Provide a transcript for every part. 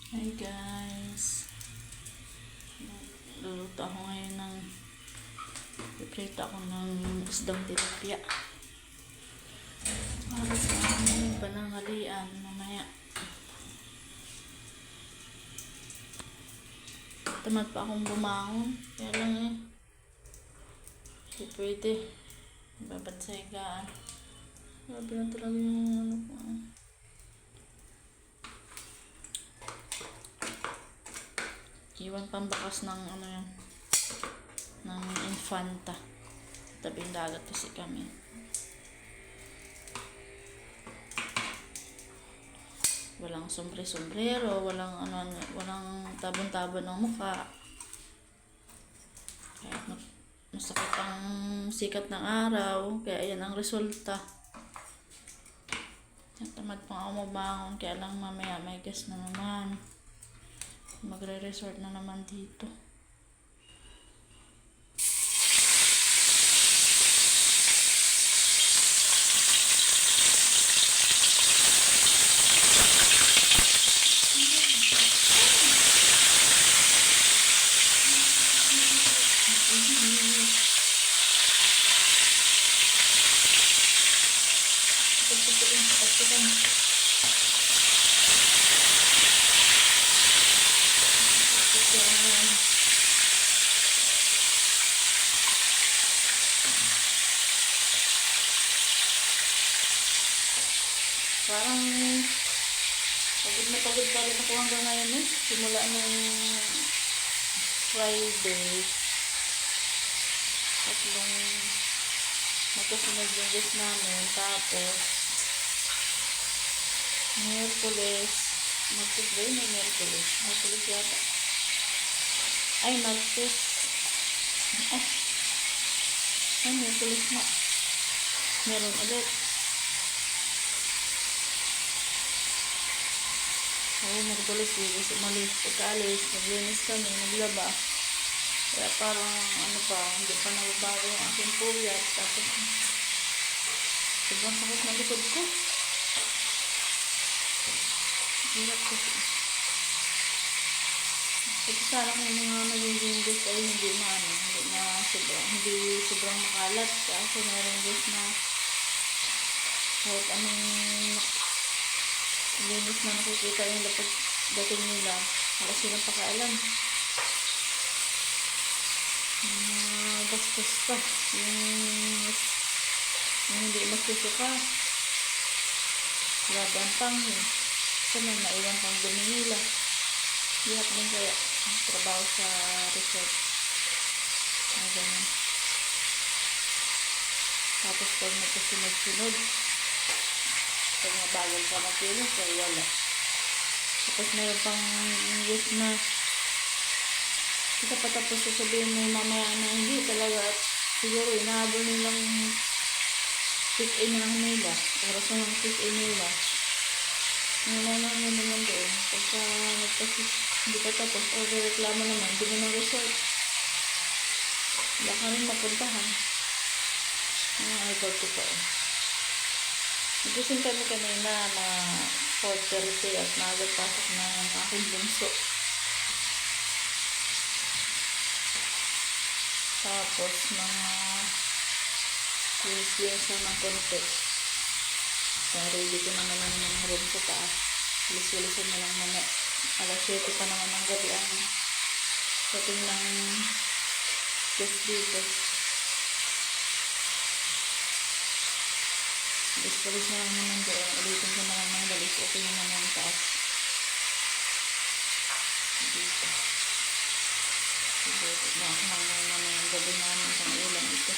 Hi guys, luluto ako ngayon ng piprito ako ng isdang tilapia para sa aming pananghalian mamaya. Tamad pa akong bumangon, kaya lang hindi pwede, babadsay ka. Grabe na talaga yung ano ko. Iwan pambakas ng ano yan, ng Infanta. Tabing dagat kasi kami. Walang sombrero, walang ano, walang tabon-tabon ng mukha. Kaya masakit ang sikat ng araw, kaya yan ang resulta. Tamad pang ako mabangon, kaya lang mamaya may guest na naman. Magre-resort na naman dito. Parang pagod pa rin ako hanggang ngayon simula nung Friday. Tatlong magkasunod yung guest namin. Tapos Miyerkules ba yun? Miyerkules yata. Ay, Martes. Miyerkules na. Meron ulit. Miyerkules bilis umalis. Pagkaalis, naglinis kami, naglaba. Kaya parang ano pa, hindi pa nababago yung aking puyat. Tapos sobrang sakit na likod ko. Hirap kasi. Ito sana kung mga naging guest ay hindi sobrang makalat. Kasi meron guest na kahit anong linis na nakikita yung lapag dating nila, wala silang pakaalam. Bastos pa yung hindi magsusuka, grabe ang panghin. Kasi may maiwan pang dumi nila. Hirap din kaya ang trabaho sa resort. Ganun. Tapos pag nagkasunod-sunod, pag mabagal ka magkilos, ay wala. Tapos meron pang yes na kita patapos sasabihin mo mamaya na hindi talaga, at siguro inahabol nilang check-in lang nila, oras na lang check-in nila. Nananaw nyo naman doon pagka hindi pa tapos o reklamo naman, hindi mo ng resort, wala ka rin mapuntahan. Mga idol ko pa nagising kami kanina na 4:30 at nagpasok na ang aking bunso. Tapos mga linis na ng konti. Kaya ready ko naman ang mga room sa taas. Lilis-lilisin na lang naman. Alas 7 pa naman ang gabi ang dating ng guest dito. Lilis na lang naman doon. Ulitin ko naman ng galis. Okay naman ang taas. Dito. Nakakahanggang naman yung gabi namin sa ulang ito.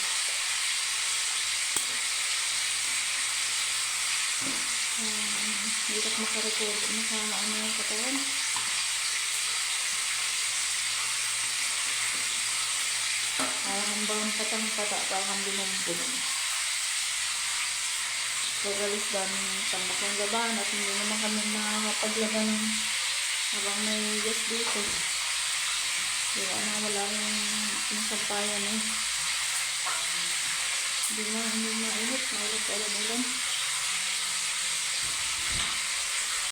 Hirap makarecord, maka-ano yung katawan. Parang bang patang-pata, parang binumbog. Pagalis daming tambak ng laban at hindi naman kami makakapaglaban habang may guest dito. Wala yung sampayan Hindi na init, maulit pa ulan.